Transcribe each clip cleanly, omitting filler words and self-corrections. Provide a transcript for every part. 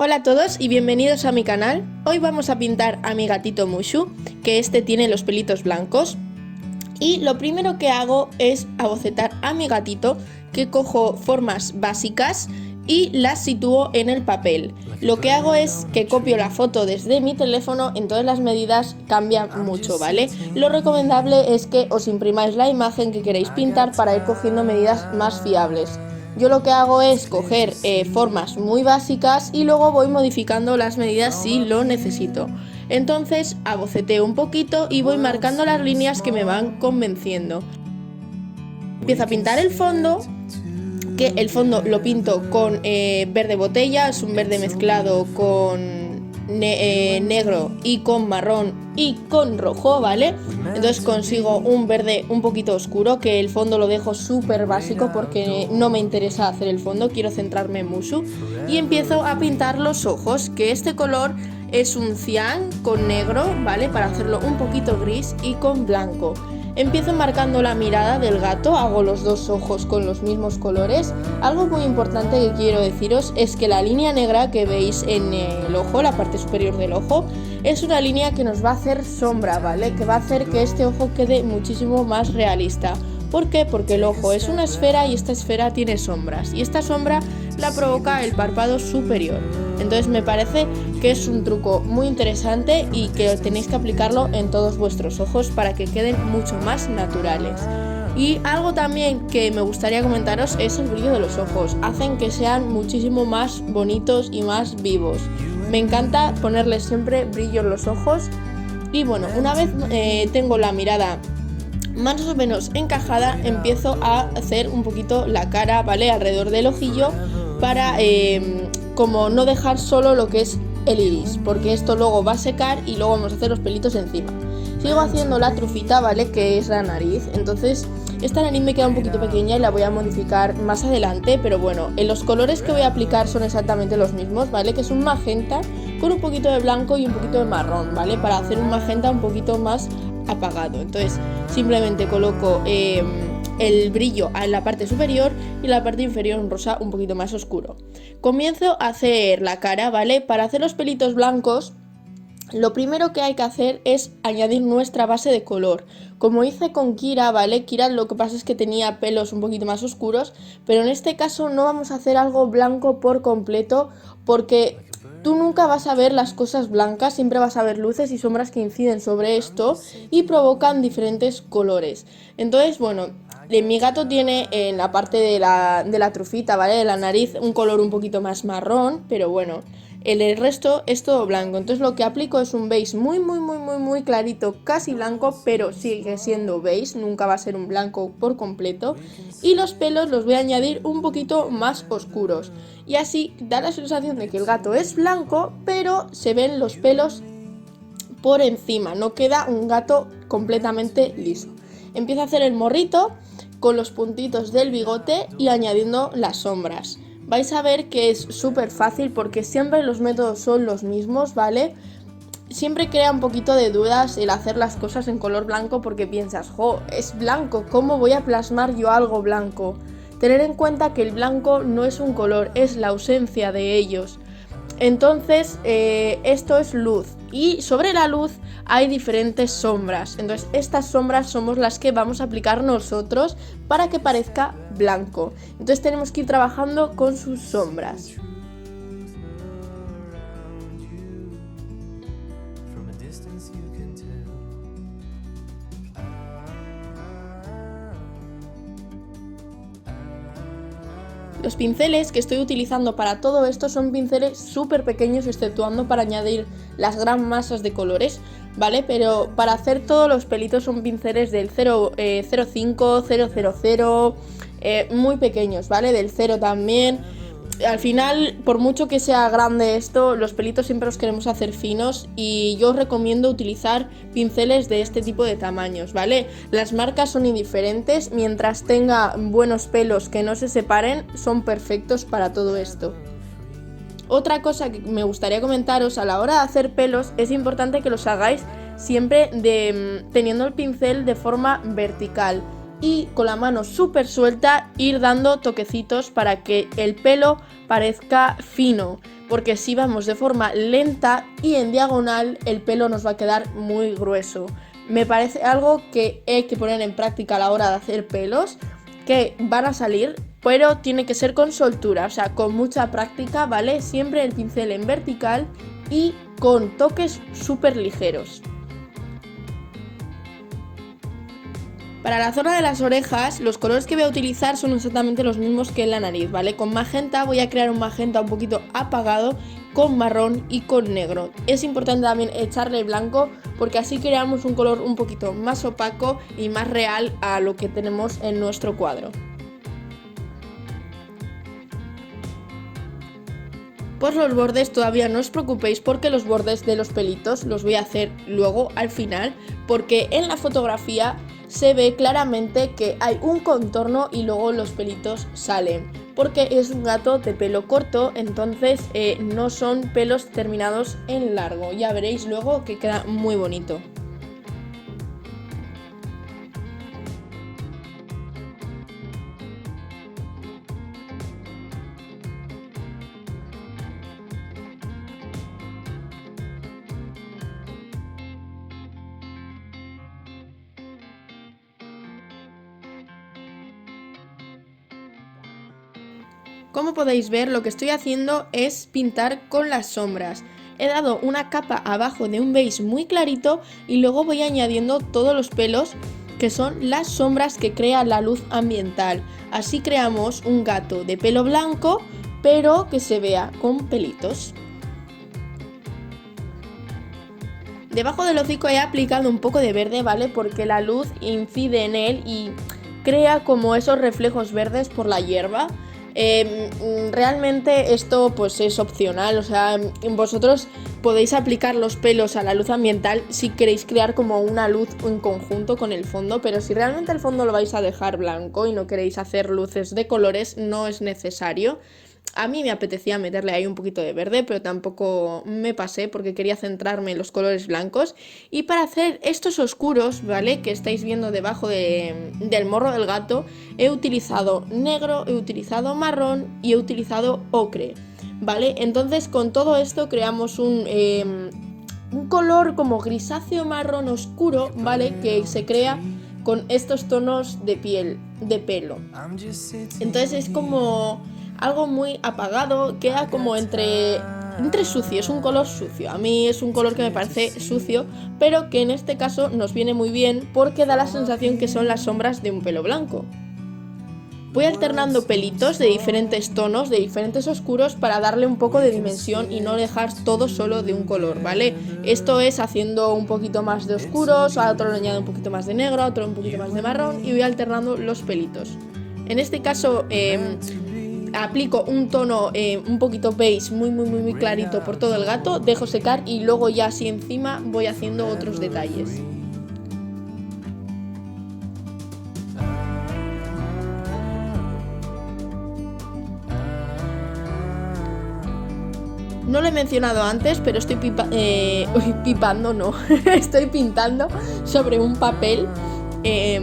Hola a todos y bienvenidos a mi canal. Hoy vamos a pintar a mi gatito Mushu, que este tiene los pelitos blancos. Y lo primero que hago es abocetar a mi gatito, que cojo formas básicas y las sitúo en el papel. Lo que hago es que copio la foto desde mi teléfono, entonces las medidas cambian mucho, ¿vale? Lo recomendable es que os imprimáis la imagen que queréis pintar para ir cogiendo medidas más fiables. Yo lo que hago es coger formas muy básicas y luego voy modificando las medidas si lo necesito. Entonces aboceteo un poquito y voy marcando las líneas que me van convenciendo. Empiezo a pintar el fondo, que el fondo lo pinto con verde botella, es un verde mezclado con negro y con marrón y con rojo, ¿vale? Entonces consigo un verde un poquito oscuro, que el fondo lo dejo súper básico porque no me interesa hacer el fondo, quiero centrarme en Mushu. Y empiezo a pintar los ojos, que este color es un cian con negro, ¿vale? Para hacerlo un poquito gris y con blanco. Empiezo marcando la mirada del gato, hago los dos ojos con los mismos colores. Algo muy importante que quiero deciros es que la línea negra que veis en el ojo, la parte superior del ojo, es una línea que nos va a hacer sombra, ¿vale? Que va a hacer que este ojo quede muchísimo más realista. ¿Por qué? Porque el ojo es una esfera y esta esfera tiene sombras, y esta sombra la provoca el párpado superior. Entonces me parece que es un truco muy interesante y que tenéis que aplicarlo en todos vuestros ojos para que queden mucho más naturales. Y algo también que me gustaría comentaros es el brillo de los ojos. Hacen que sean muchísimo más bonitos y más vivos. Me encanta ponerles siempre brillo en los ojos. Y bueno, una vez tengo la mirada más o menos encajada, empiezo a hacer un poquito la cara, ¿vale? Alrededor del ojillo para como no dejar solo lo que es el iris, porque esto luego va a secar y luego vamos a hacer los pelitos encima. Sigo haciendo la trufita, ¿vale? Que es la nariz. Entonces esta nariz me queda un poquito pequeña y la voy a modificar más adelante, pero bueno, los colores que voy a aplicar son exactamente los mismos, ¿vale? Que es un magenta con un poquito de blanco y un poquito de marrón, ¿vale? Para hacer un magenta un poquito más apagado. Entonces simplemente coloco el brillo en la parte superior y la parte inferior un rosa un poquito más oscuro. Comienzo a hacer la cara, ¿vale? Para hacer los pelitos blancos, lo primero que hay que hacer es añadir nuestra base de color. Como hice con Kira, ¿vale? Kira lo que pasa es que tenía pelos un poquito más oscuros, pero en este caso no vamos a hacer algo blanco por completo, porque tú nunca vas a ver las cosas blancas, siempre vas a ver luces y sombras que inciden sobre esto y provocan diferentes colores. Entonces, bueno, mi gato tiene en la parte de la trufita, ¿vale? De la nariz, un color un poquito más marrón, pero bueno, el resto es todo blanco. Entonces lo que aplico es un beige muy clarito, casi blanco, pero sigue siendo beige, nunca va a ser un blanco por completo. Y los pelos los voy a añadir un poquito más oscuros. Y así da la sensación de que el gato es blanco, pero se ven los pelos por encima, no queda un gato completamente liso. Empiezo a hacer el morrito con los puntitos del bigote y añadiendo las sombras. Vais a ver que es súper fácil porque siempre los métodos son los mismos, ¿vale? Siempre crea un poquito de dudas el hacer las cosas en color blanco porque piensas, jo, es blanco, ¿cómo voy a plasmar yo algo blanco? Tener en cuenta que el blanco no es un color, es la ausencia de ellos. Entonces esto es luz y sobre la luz hay diferentes sombras. Entonces estas sombras somos las que vamos a aplicar nosotros para que parezca blanco. Entonces tenemos que ir trabajando con sus sombras. Los pinceles que estoy utilizando para todo esto son pinceles súper pequeños, exceptuando para añadir las gran masas de colores, ¿vale? Pero para hacer todos los pelitos son pinceles del 0,5, 0,00, muy pequeños, ¿vale? Del 0 también. Al final, por mucho que sea grande esto, los pelitos siempre los queremos hacer finos y yo os recomiendo utilizar pinceles de este tipo de tamaños, ¿vale? Las marcas son indiferentes, mientras tenga buenos pelos que no se separen, son perfectos para todo esto. Otra cosa que me gustaría comentaros, a la hora de hacer pelos, es importante que los hagáis siempre teniendo el pincel de forma vertical. y con la mano súper suelta ir dando toquecitos para que el pelo parezca fino, porque si vamos de forma lenta y en diagonal el pelo nos va a quedar muy grueso. Me parece algo que hay que poner en práctica a la hora de hacer pelos, que van a salir, pero tiene que ser con soltura, o sea, con mucha práctica, ¿vale? Siempre el pincel en vertical y con toques súper ligeros. Para la zona de las orejas, los colores que voy a utilizar son exactamente los mismos que en la nariz, ¿vale? Con magenta voy a crear un magenta un poquito apagado, con marrón y con negro. Es importante también echarle blanco porque así creamos un color un poquito más opaco y más real a lo que tenemos en nuestro cuadro. Por los bordes todavía no os preocupéis porque los bordes de los pelitos los voy a hacer luego al final, porque en la fotografía se ve claramente que hay un contorno y luego los pelitos salen, porque es un gato de pelo corto, entonces no son pelos terminados en largo. Ya veréis luego que queda muy bonito. Como podéis ver, lo que estoy haciendo es pintar con las sombras. He dado una capa abajo de un beige muy clarito y luego voy añadiendo todos los pelos que son las sombras que crea la luz ambiental. Así creamos un gato de pelo blanco, pero que se vea con pelitos. Debajo del hocico he aplicado un poco de verde, ¿vale? Porque la luz incide en él y crea como esos reflejos verdes por la hierba. Realmente esto pues es opcional, o sea, vosotros podéis aplicar los pelos a la luz ambiental si queréis crear como una luz en conjunto con el fondo, pero si realmente el fondo lo vais a dejar blanco y no queréis hacer luces de colores, no es necesario. A mí me apetecía meterle ahí un poquito de verde, pero tampoco me pasé porque quería centrarme en los colores blancos. Y para hacer estos oscuros, ¿vale? Que estáis viendo debajo del morro del gato, he utilizado negro, he utilizado marrón y he utilizado ocre, ¿vale? Entonces con todo esto creamos un color como grisáceo marrón oscuro, ¿vale? Que se crea con estos tonos de piel, de pelo. Entonces es como algo muy apagado, queda como entre sucio, es un color sucio. A mí es un color que me parece sucio, pero que en este caso nos viene muy bien porque da la sensación que son las sombras de un pelo blanco. Voy alternando pelitos de diferentes tonos, de diferentes oscuros para darle un poco de dimensión y no dejar todo solo de un color, ¿vale? Esto es haciendo un poquito más de oscuros, a otro le añado un poquito más de negro, a otro un poquito más de marrón y voy alternando los pelitos. En este caso aplico un tono un poquito beige muy clarito por todo el gato, dejo secar y luego ya así encima voy haciendo otros detalles. No lo he mencionado antes, pero estoy estoy pintando sobre un papel.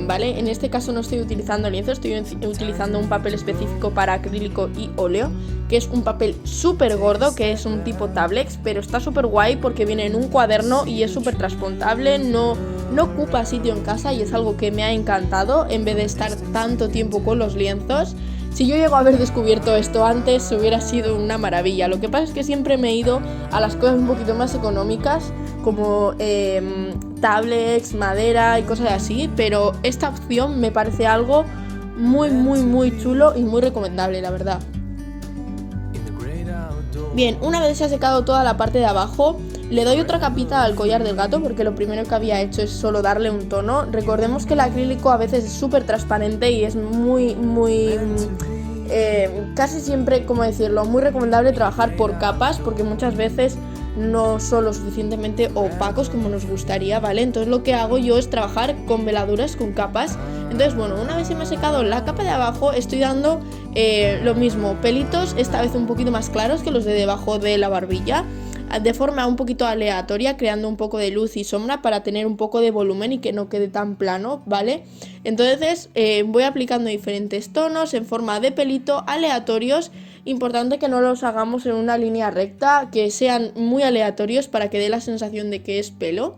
¿Vale? En este caso no estoy utilizando lienzo, estoy utilizando un papel específico para acrílico y óleo, que es un papel súper gordo, que es un tipo tablex, pero está súper guay porque viene en un cuaderno y es súper transportable, no ocupa sitio en casa y es algo que me ha encantado en vez de estar tanto tiempo con los lienzos. Si yo llego a haber descubierto esto antes, hubiera sido una maravilla. Lo que pasa es que siempre me he ido a las cosas un poquito más económicas, como tablets, madera y cosas así, pero esta opción me parece algo muy chulo y muy recomendable, la verdad. Bien, una vez se ha secado toda la parte de abajo, le doy otra capita al collar del gato porque lo primero que había hecho es solo darle un tono. Recordemos que el acrílico a veces es súper transparente y es casi siempre, ¿cómo decirlo?, muy recomendable trabajar por capas porque muchas veces no son lo suficientemente opacos como nos gustaría, ¿vale? Entonces lo que hago yo es trabajar con veladuras, con capas. Entonces, bueno, una vez se me ha secado la capa de abajo, estoy dando lo mismo, pelitos, esta vez un poquito más claros que los de debajo de la barbilla. de forma un poquito aleatoria, creando un poco de luz y sombra para tener un poco de volumen y que no quede tan plano, ¿vale? Entonces voy aplicando diferentes tonos en forma de pelito aleatorios. Importante que no los hagamos en una línea recta, que sean muy aleatorios para que dé la sensación de que es pelo.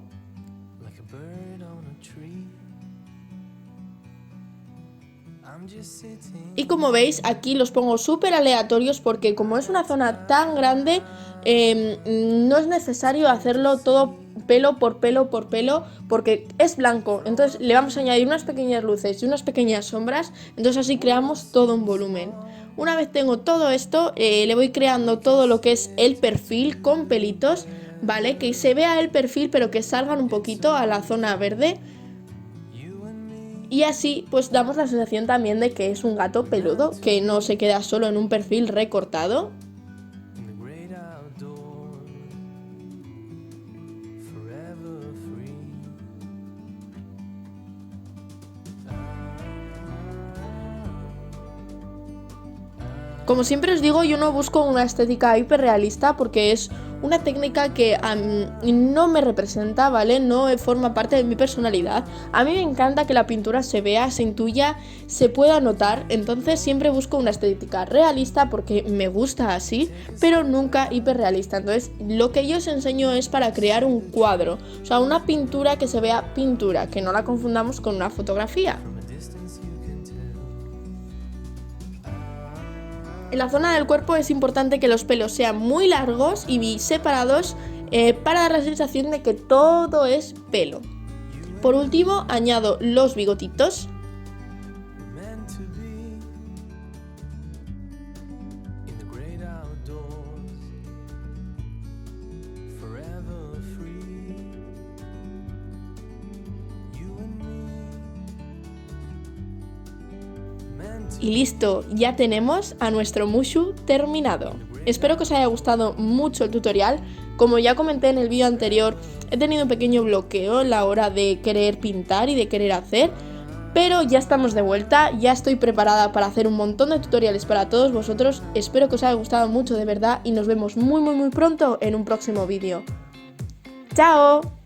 Y como veis, aquí los pongo súper aleatorios porque como es una zona tan grande, no es necesario hacerlo todo pelo por pelo por pelo porque es blanco. Entonces le vamos a añadir unas pequeñas luces y unas pequeñas sombras, entonces así creamos todo un volumen. Una vez tengo todo esto, le voy creando todo lo que es el perfil con pelitos, ¿vale? Que se vea el perfil pero que salgan un poquito a la zona verde. Y así pues damos la sensación también de que es un gato peludo, que no se queda solo en un perfil recortado. Como siempre os digo, yo no busco una estética hiperrealista porque es una técnica que no me representa, ¿vale? No forma parte de mi personalidad. A mí me encanta que la pintura se vea, se intuya, se pueda notar. Entonces siempre busco una estética realista porque me gusta así, pero nunca hiperrealista. Entonces lo que yo os enseño es para crear un cuadro, o sea, una pintura que se vea pintura, que no la confundamos con una fotografía. En la zona del cuerpo es importante que los pelos sean muy largos y separados para dar la sensación de que todo es pelo. Por último, añado los bigotitos. Y listo, ya tenemos a nuestro Mushu terminado. Espero que os haya gustado mucho el tutorial. Como ya comenté en el vídeo anterior, he tenido un pequeño bloqueo en la hora de querer pintar y de querer hacer, pero ya estamos de vuelta, ya estoy preparada para hacer un montón de tutoriales para todos vosotros. Espero que os haya gustado mucho de verdad y nos vemos muy pronto en un próximo vídeo. ¡Chao!